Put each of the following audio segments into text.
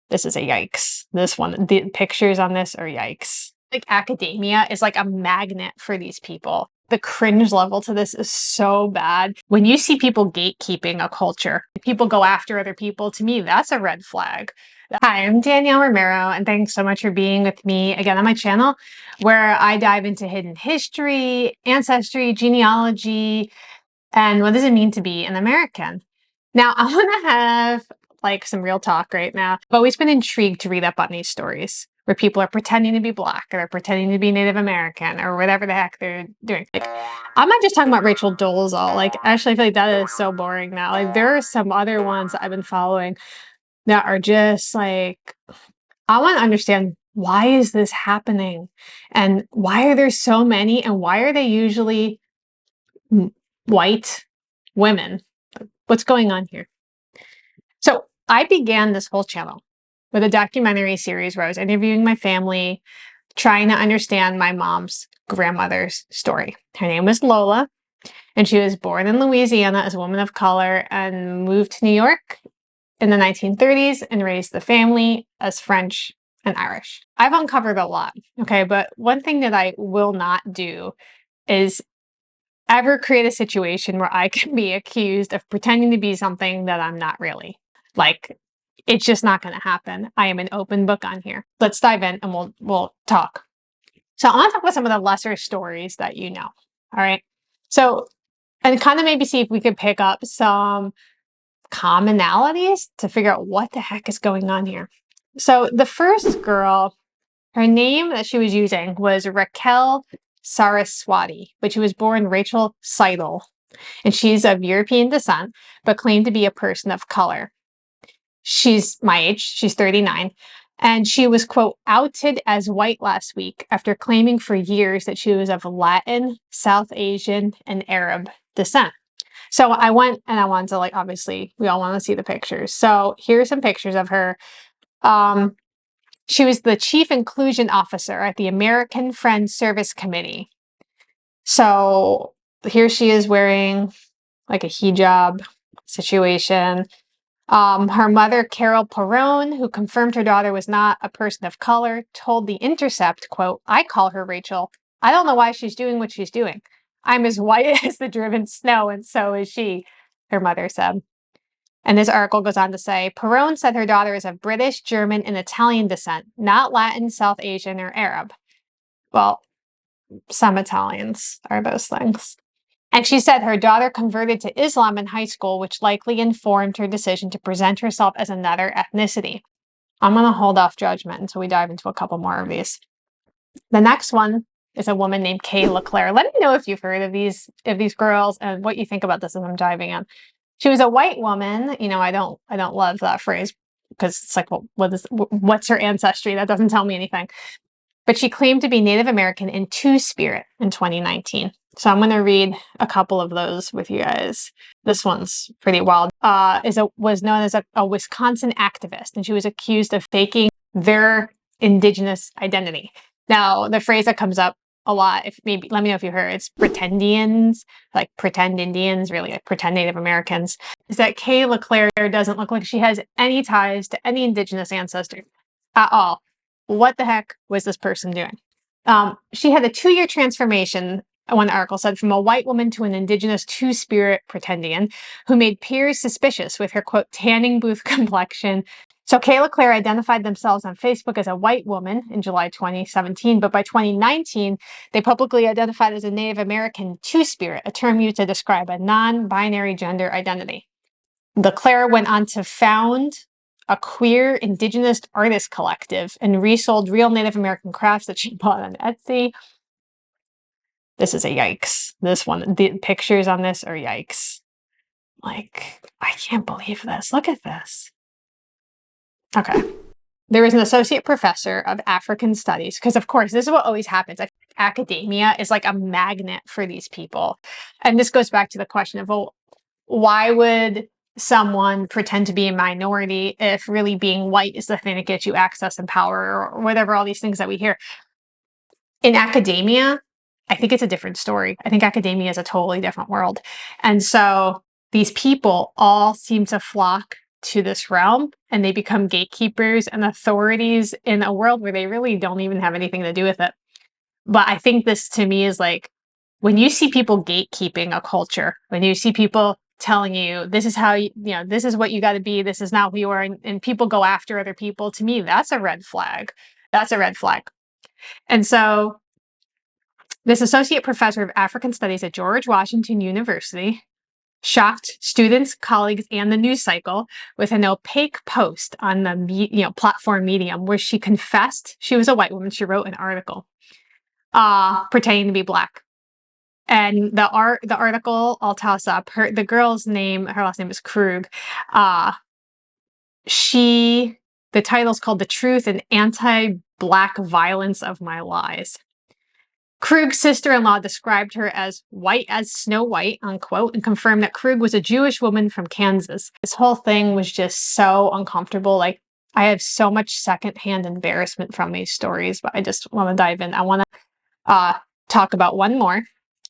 This is a yikes. This one, the pictures on this are yikes. Like academia is like a magnet for these people. The cringe level to this is so bad. When you see people gatekeeping a culture, people go after other people, to me, that's a red flag. Hi, I'm Danielle Romero, and thanks so much for being with me again on my channel, where I dive into hidden history, ancestry, genealogy, and what does it mean to be an American. Now, I want to have like some real talk right now. I've always been intrigued to read up on these stories where people are pretending to be Black or pretending to be Native American or whatever the heck they're doing. Like, I'm not just talking about Rachel Dolezal. Like, actually, I feel like that is so boring now. Like, there are some other ones that I've been following that are just like, I want to understand, why is this happening? And why are there so many? And why are they usually white women? What's going on here? So I began this whole channel with a documentary series where I was interviewing my family, trying to understand my mom's grandmother's story. Her name was Lola, and she was born in Louisiana as a woman of color and moved to New York in the 1930s and raised the family as French and Irish. I've uncovered a lot, okay? But one thing that I will not do is ever create a situation where I can be accused of pretending to be something that I'm not really. Like, it's just not going to happen. I am an open book on here. Let's dive in and we'll talk. So I want to talk about some of the lesser stories that you know. All right. So, and kind of maybe see if we could pick up some commonalities to figure out what the heck is going on here. So the first girl, her name that she was using was Raquel Saraswati, but she was born Rachel Seidel, and she's of European descent, but claimed to be a person of color. She's my age, she's 39, and she was, quote, outed as white last week after claiming for years that she was of Latin, South Asian, and Arab descent. So I went and I wanted to, like, obviously, we all want to see the pictures. So here's some pictures of her. She was the chief inclusion officer at the American Friends Service Committee. So here she is wearing like a hijab situation. Her mother, Carol Perrone, who confirmed her daughter was not a person of color, told The Intercept, quote, I call her Rachel. I don't know why she's doing what she's doing. I'm as white as the driven snow, and so is she, her mother said. And this article goes on to say, Perrone said her daughter is of British, German, and Italian descent, not Latin, South Asian, or Arab. Well, some Italians are those things. And she said her daughter converted to Islam in high school, which likely informed her decision to present herself as another ethnicity. I'm going to hold off judgment until we dive into a couple more of these. The next one is a woman named Kayla Claire. Let me know if you've heard of these girls and what you think about this as I'm diving in. She was a white woman. You know, I don't love that phrase because it's like, well, what's her ancestry? That doesn't tell me anything. But she claimed to be Native American in Two-Spirit in 2019. So I'm going to read a couple of those with you guys. This one's pretty wild. Was known as a Wisconsin activist, and she was accused of faking their indigenous identity. Now, the phrase that comes up a lot, if maybe let me know if you heard, it's pretendians, like pretend Indians, really like pretend Native Americans. Is that Kayla Claire doesn't look like she has any ties to any indigenous ancestor at all. What the heck was this person doing? She had a 2-year transformation, one article said, from a white woman to an indigenous Two-Spirit pretendian who made peers suspicious with her, quote, tanning booth complexion. So Kayla Claire identified themselves on Facebook as a white woman in July 2017, but by 2019, they publicly identified as a Native American Two-Spirit, a term used to describe a non-binary gender identity. The Claire went on to found a queer indigenous artist collective and resold real Native American crafts that she bought on Etsy. This is a yikes. This one, the pictures on this are yikes. Like, I can't believe this. Look at this. Okay. There was an associate professor of African studies, because of course, this is what always happens. Academia is like a magnet for these people. And this goes back to the question of, well, why would someone pretend to be a minority if really being white is the thing that gets you access and power, or whatever, all these things that we hear? In academia, I think it's a different story. I think academia is a totally different world. And so these people all seem to flock to this realm and they become gatekeepers and authorities in a world where they really don't even have anything to do with it. But I think this to me is like when you see people gatekeeping a culture, when you see people telling you this is how this is what you got to be, this is not who you are, and people go after other people, to me, that's a red flag. That's a red flag. And so this associate professor of African studies at George Washington University shocked students, colleagues, and the news cycle with an opaque post on the platform Medium where she confessed she was a white woman. She wrote an article pretending to be Black. And the article I'll toss up. The girl's name, her last name is Krug. The title's called "The Truth and Anti-Black Violence of My Lies." Krug's sister-in-law described her as white as Snow White, unquote, and confirmed that Krug was a Jewish woman from Kansas. This whole thing was just so uncomfortable. Like, I have so much secondhand embarrassment from these stories, but I just want to dive in. I want to talk about one more,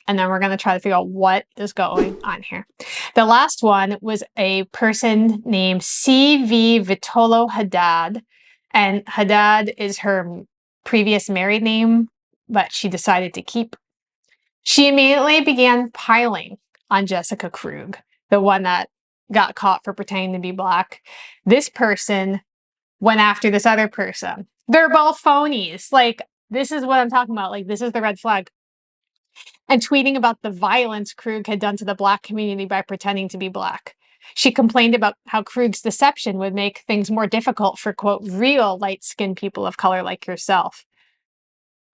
and then we're going to try to figure out what is going on here. The last one was a person named C.V. Vitolo Haddad, and Haddad is her previous married name, but she decided to keep. She immediately began piling on Jessica Krug, the one that got caught for pretending to be Black. This person went after this other person. They're both phonies. Like, this is what I'm talking about. Like, this is the red flag. And tweeting about the violence Krug had done to the Black community by pretending to be Black. She complained about how Krug's deception would make things more difficult for, quote, real light-skinned people of color like yourself.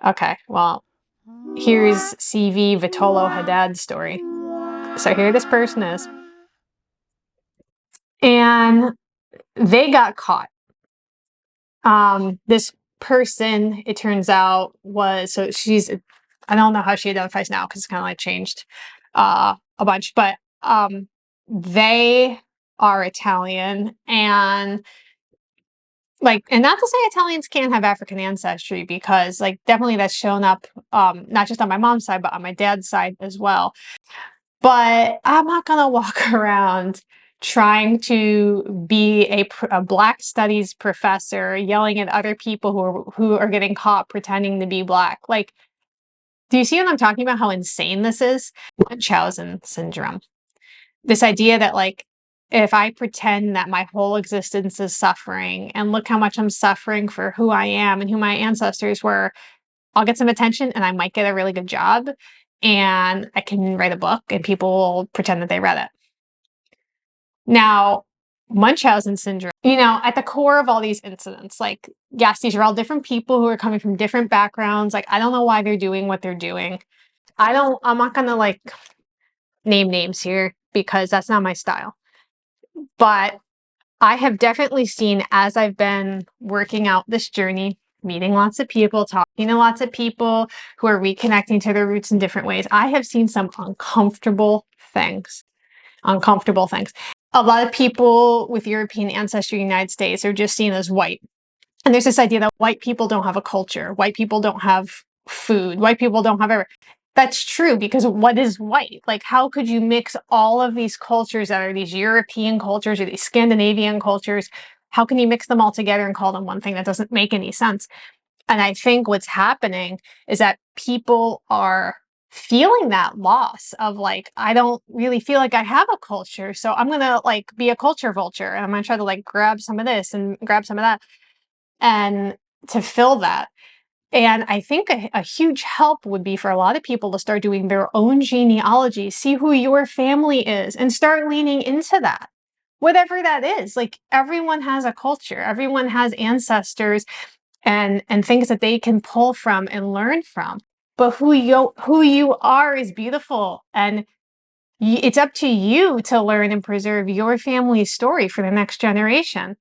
Okay, well, here's CV Vitolo Haddad's story. So here this person is. And they got caught. This person, it turns out, I don't know how she identifies now because it's kind of like changed a bunch, but they are Italian, and not to say Italians can't have African ancestry, because like definitely that's shown up not just on my mom's side, but on my dad's side as well. But I'm not gonna walk around trying to be a Black studies professor yelling at other people who are getting caught pretending to be Black. Like, do you see what I'm talking about? How insane this is? Munchausen syndrome. This idea that, like, if I pretend that my whole existence is suffering and look how much I'm suffering for who I am and who my ancestors were, I'll get some attention and I might get a really good job and I can write a book and people will pretend that they read it. Now, Munchausen syndrome, at the core of all these incidents, like, yes, these are all different people who are coming from different backgrounds. Like, I don't know why they're doing what they're doing. I'm not gonna like name names here because that's not my style. But I have definitely seen, as I've been working out this journey, meeting lots of people, talking to lots of people who are reconnecting to their roots in different ways, I have seen some uncomfortable things. Uncomfortable things. A lot of people with European ancestry in the United States are just seen as white. And there's this idea that white people don't have a culture, white people don't have food, white people don't have everything. That's true, because what is white? Like, how could you mix all of these cultures that are these European cultures or these Scandinavian cultures? How can you mix them all together and call them one thing? That doesn't make any sense. And I think what's happening is that people are feeling that loss of, like, I don't really feel like I have a culture, so I'm gonna like be a culture vulture and I'm gonna try to like grab some of this and grab some of that and to fill that. And I think a huge help would be for a lot of people to start doing their own genealogy, see who your family is, and start leaning into that. Whatever that is, like, everyone has a culture, everyone has ancestors and things that they can pull from and learn from. But who you are is beautiful, and it's up to you to learn and preserve your family's story for the next generation.